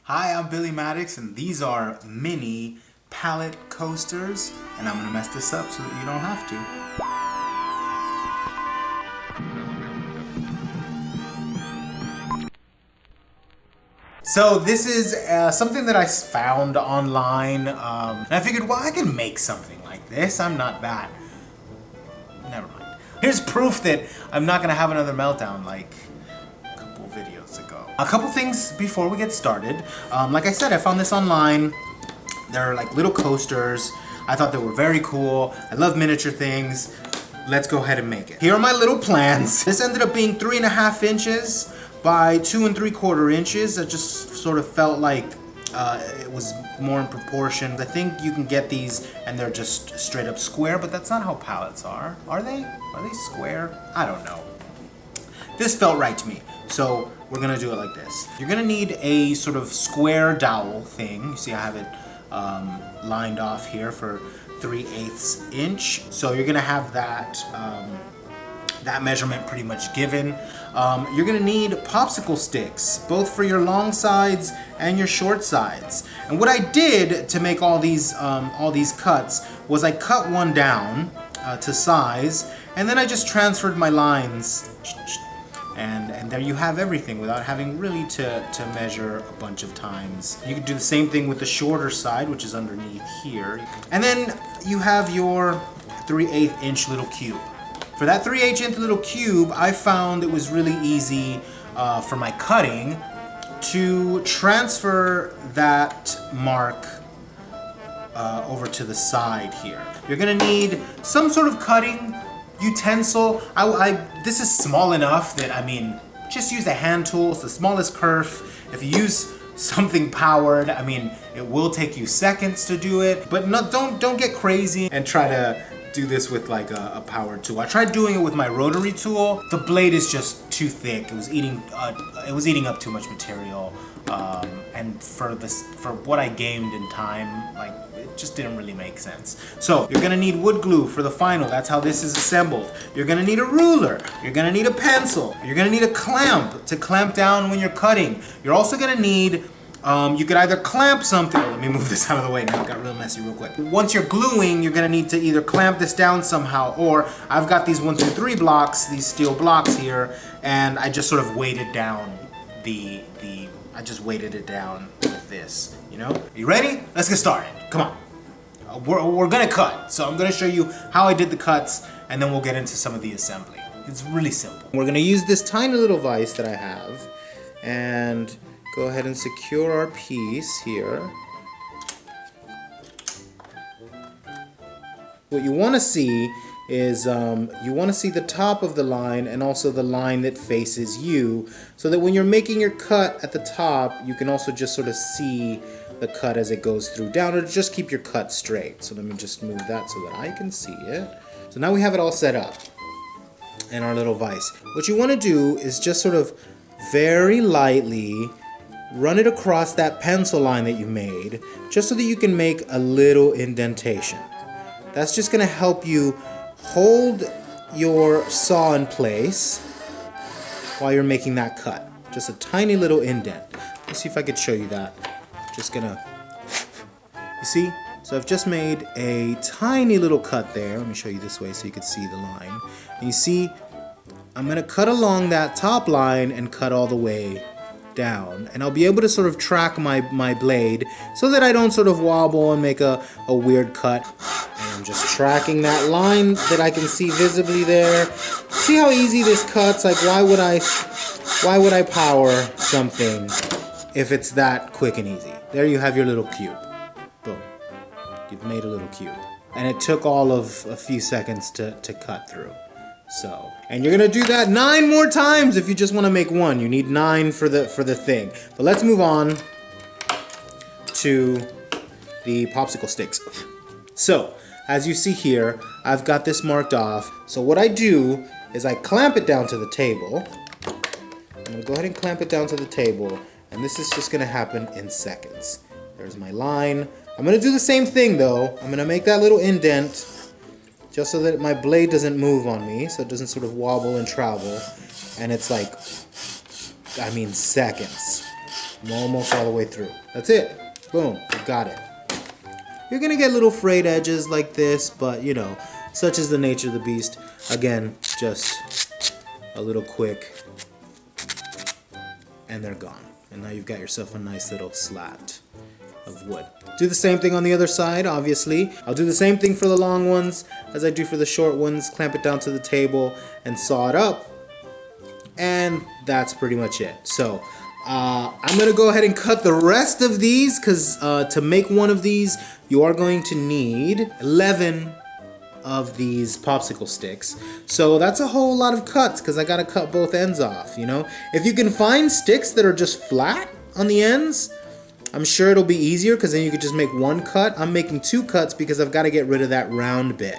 Hi, I'm Billi Maddox, and these are mini pallet coasters, and I'm gonna mess this up so that you don't have to. So this is something that I found online, and I figured, well, I can make something like this. I'm not that. Never mind. Here's proof that I'm not gonna have another meltdown like a couple videos ago. A couple things before we get started. Like I said, I found this online. They're like little coasters. I thought they were very cool. I love miniature things. Let's go ahead and make it. Here are my little plans. This ended up being 3.5 inches by 2 3/4 inches. It just sort of felt like it was more in proportion. I think you can get these and they're just straight up square, but that's not how pallets are. Are they? Are they square? I don't know. This felt right to me. So we're gonna do it like this. You're gonna need a sort of square dowel thing. You see I have it lined off here for 3/8 inch. So you're gonna have that that measurement pretty much given. You're gonna need popsicle sticks, both for your long sides and your short sides. And what I did to make all these cuts was I cut one down to size, and then I just transferred my lines. And there you have everything without having really to measure a bunch of times. You can do the same thing with the shorter side, which is underneath here. And then you have your 3/8 inch little cube. For that 3/8 inch little cube, I found it was really easy for my cutting to transfer that mark over to the side here. You're gonna need some sort of cutting utensil. This is small enough that, I mean, just use a hand tool. It's the smallest kerf. If you use something powered, I mean, it will take you seconds to do it, but no, don't get crazy and try to do this with like a powered tool. I tried doing it with my rotary tool. The blade is just too thick. It was eating up too much material, and for what I gained in time, like, it just didn't really make sense. So you're gonna need wood glue for the final. That's how this is assembled. You're gonna need a ruler. You're gonna need a pencil. You're gonna need a clamp to clamp down when you're cutting. You're also gonna need you could either clamp something. Let me move this out of the way now. It got real messy real quick. Once you're gluing, you're gonna need to either clamp this down somehow, or I've got these 1 through 3 blocks, these steel blocks here, and I just sort of weighted down I just weighted it down with this, you know? You ready? Let's get started. Come on. We're gonna cut, so I'm gonna show you how I did the cuts, and then we'll get into some of the assembly. It's really simple. We're gonna use this tiny little vise that I have, and go ahead and secure our piece here. What you want to see is you want to see the top of the line and also the line that faces you, so that when you're making your cut at the top, you can also just sort of see the cut as it goes through down, or just keep your cut straight. So let me just move that so that I can see it. So now we have it all set up in our little vise. What you want to do is just sort of very lightly run it across that pencil line that you made, just so that you can make a little indentation. That's just going to help you hold your saw in place while you're making that cut. Just a tiny little indent. Let's see if I could show you that. Just gonna, you see? So I've just made a tiny little cut there. Let me show you this way so you can see the line. And you see, I'm gonna cut along that top line and cut all the way down, and I'll be able to sort of track my blade so that I don't sort of wobble and make a weird cut. And I'm just tracking that line that I can see visibly there. See how easy this cuts? Like, why would I power something if it's that quick and easy? There you have your little cube. Boom. You've made a little cube. And it took all of a few seconds to cut through. So, and you're gonna do that 9 more times if you just want to make one. You need 9 for the thing. But let's move on to the popsicle sticks. So, as you see here, I've got this marked off. So what I do is I clamp it down to the table. I'm gonna go ahead and clamp it down to the table, and this is just gonna happen in seconds. There's my line. I'm gonna do the same thing though. I'm gonna make that little indent, just so that my blade doesn't move on me, so it doesn't sort of wobble and travel. And it's like, I mean, seconds. I'm almost all the way through. That's it. Boom, got it. You're gonna get little frayed edges like this, but you know, such is the nature of the beast. Again, just a little quick, and they're gone. And now you've got yourself a nice little slat of wood. Do the same thing on the other side, obviously. I'll do the same thing for the long ones as I do for the short ones. Clamp it down to the table and saw it up. And that's pretty much it. So I'm gonna go ahead and cut the rest of these because to make one of these, you are going to need 11 of these popsicle sticks. So that's a whole lot of cuts because I gotta cut both ends off, you know? If you can find sticks that are just flat on the ends, I'm sure it'll be easier because then you could just make one cut. I'm making 2 cuts because I've got to get rid of that round bit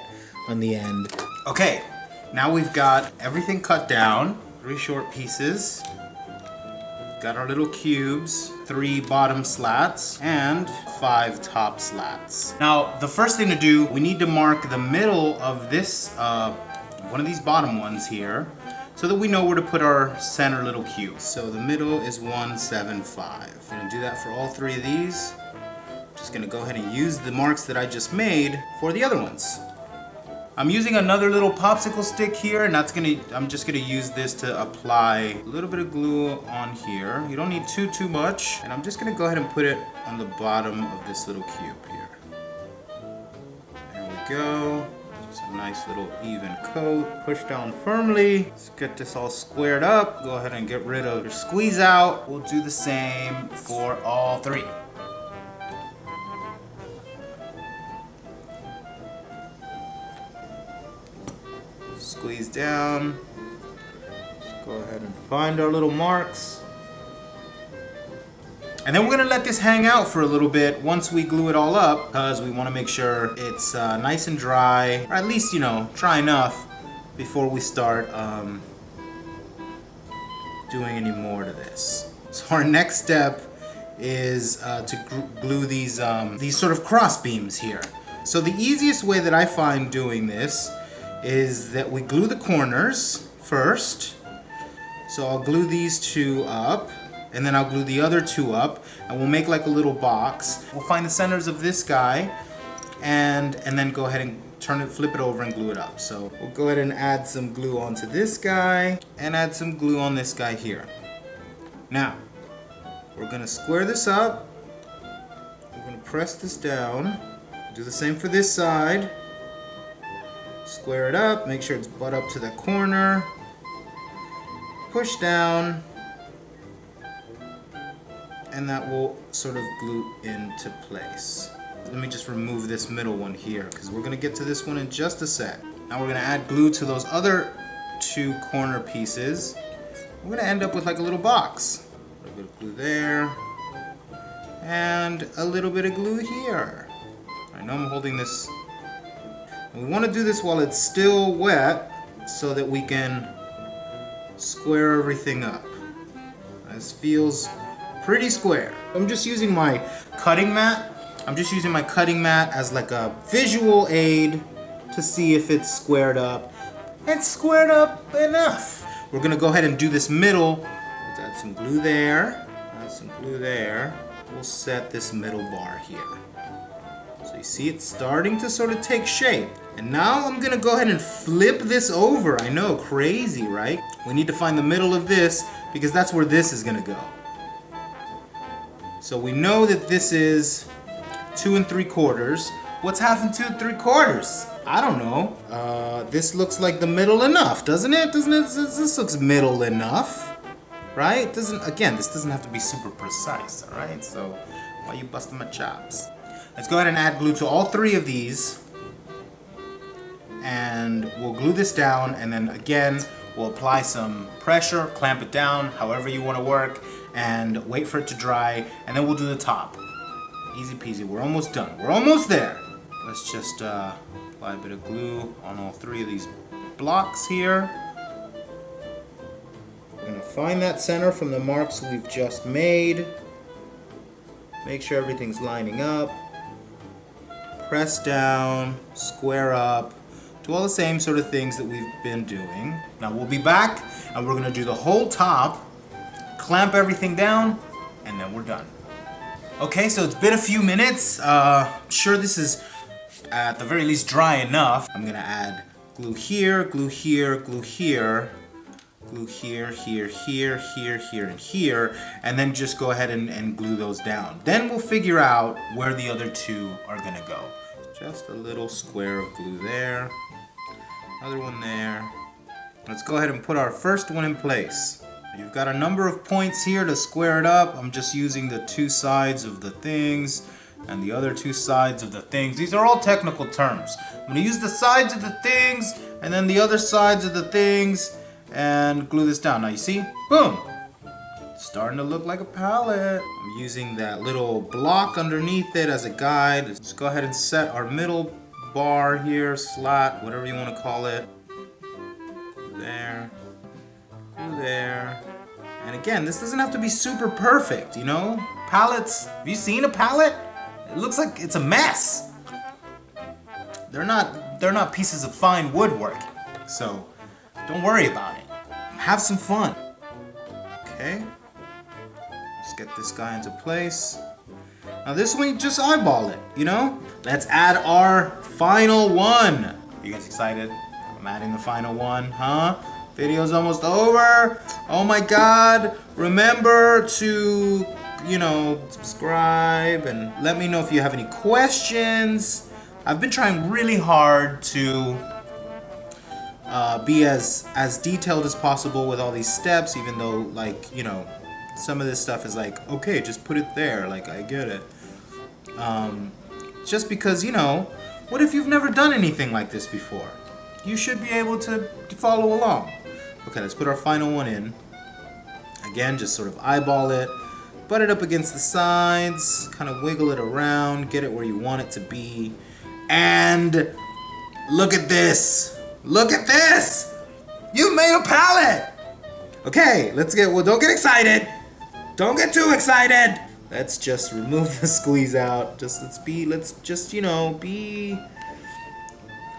on the end. Okay, now we've got everything cut down. 3 short pieces. Got our little cubes, 3 bottom slats, and 5 top slats. Now, the first thing to do, we need to mark the middle of this, one of these bottom ones here, so that we know where to put our center little cube. So the middle is 175. I'm gonna do that for all 3 of these. Just gonna go ahead and use the marks that I just made for the other ones. I'm using another little popsicle stick here, and I'm just gonna use this to apply a little bit of glue on here. You don't need too much, and I'm just gonna go ahead and put it on the bottom of this little cube here. There we go. Just a nice little even coat. Push down firmly. Let's get this all squared up. Go ahead and get rid of your squeeze out. We'll do the same for all 3. Squeeze down. Just go ahead and find our little marks. And then we're gonna let this hang out for a little bit once we glue it all up, because we wanna make sure it's nice and dry, or at least, you know, dry enough before we start doing any more to this. So our next step is to glue these sort of cross beams here. So the easiest way that I find doing this is that we glue the corners first. So I'll glue these 2 up, and then I'll glue the other 2 up, and we'll make like a little box. We'll find the centers of this guy, and then go ahead and flip it over and glue it up. So we'll go ahead and add some glue onto this guy, and add some glue on this guy here. Now, we're gonna square this up. We're gonna press this down. Do the same for this side. Square it up, make sure it's butt up to the corner. Push down. And that will sort of glue into place. Let me just remove this middle one here because we're gonna get to this one in just a sec. Now we're gonna add glue to those other 2 corner pieces. We're gonna end up with like a little box. A little bit of glue there. And a little bit of glue here. I know I'm holding this. And we wanna do this while it's still wet so that we can square everything up. This feels pretty square. I'm just using my cutting mat. I'm just using my cutting mat as like a visual aid to see if it's squared up. It's squared up enough. We're gonna go ahead and do this middle. Let's add some glue there. Add some glue there. We'll set this middle bar here. So you see it's starting to sort of take shape. And now I'm gonna go ahead and flip this over. I know, crazy, right? We need to find the middle of this because that's where this is gonna go. So we know that this is 2 3/4. What's half and 2 3/4? I don't know. This looks like the middle enough, doesn't it? Doesn't it? This looks middle enough, right? This doesn't have to be super precise, all right? So why are you busting my chops? Let's go ahead and add glue to all 3 of these. And we'll glue this down, and then again, we'll apply some pressure, clamp it down, however you want to work, and wait for it to dry, and then we'll do the top. Easy peasy, we're almost done. We're almost there. Let's just apply a bit of glue on all 3 of these blocks here. We're gonna find that center from the marks we've just made. Make sure everything's lining up. Press down, square up. Do all the same sort of things that we've been doing. Now we'll be back and we're gonna do the whole top, clamp everything down, and then we're done. Okay, so it's been a few minutes. I'm sure this is at the very least dry enough. I'm gonna add glue here, glue here, glue here, glue here, here, here, here, here, and here, and then just go ahead and glue those down. Then we'll figure out where the other two are gonna go. Just a little square of glue there, another one there. Let's go ahead and put our first one in place. You've got a number of points here to square it up. I'm just using the two sides of the things and the other two sides of the things. These are all technical terms. I'm gonna use the sides of the things and then the other sides of the things and glue this down. Now you see, boom, it's starting to look like a pallet. I'm using that little block underneath it as a guide. Let's go ahead and set our middle bar here, slat, whatever you want to call it. There, glue there. And again, this doesn't have to be super perfect, you know? Pallets, have you seen a pallet? It looks like it's a mess. They're not pieces of fine woodwork. So don't worry about it. Have some fun. Okay. Let's get this guy into place. Now this one, you just eyeball it, you know? Let's add our final one. You guys excited? I'm adding the final one, huh? Video's almost over. Oh my God. Remember to, you know, subscribe and let me know if you have any questions. I've been trying really hard to be as detailed as possible with all these steps, even though, like, you know, some of this stuff is like, okay, just put it there, like, I get it. Just because, you know, what if you've never done anything like this before? You should be able to follow along. Okay, let's put our final one in. Again, just sort of eyeball it, butt it up against the sides, kind of wiggle it around, get it where you want it to be. And look at this. Look at this. You made a pallet. Okay, well, don't get excited. Don't get too excited. Let's just remove the squeeze out. Let's just, you know, be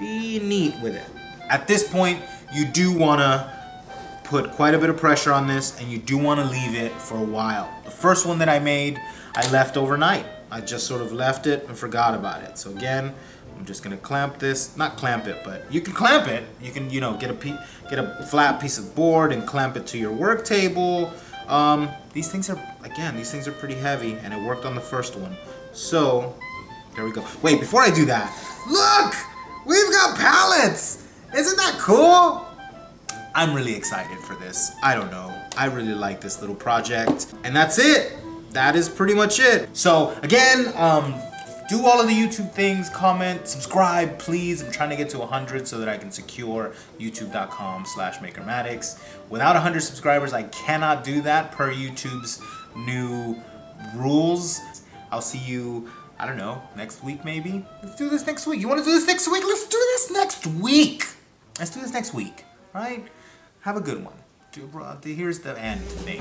neat with it. At this point, you do want to put quite a bit of pressure on this, and you do want to leave it for a while. The first one that I made, I left overnight. I just sort of left it and forgot about it. So again, I'm just gonna clamp this, not clamp it, but you can clamp it. You can, you know, get a flat piece of board and clamp it to your work table. These things are pretty heavy, and it worked on the first one. So there we go. Wait, before I do that, look, we've got pallets. Isn't that cool? I'm really excited for this. I don't know. I really like this little project. And that's it. That is pretty much it. So again, do all of the YouTube things, comment, subscribe, please. I'm trying to get to 100 so that I can secure youtube.com/MakerMaddox. Without 100 subscribers, I cannot do that per YouTube's new rules. I'll see you, I don't know, next week maybe? Let's do this next week. You want to do this next week? Let's do this next week. Let's do this next week, all right? Have a good one. Here's the end to me.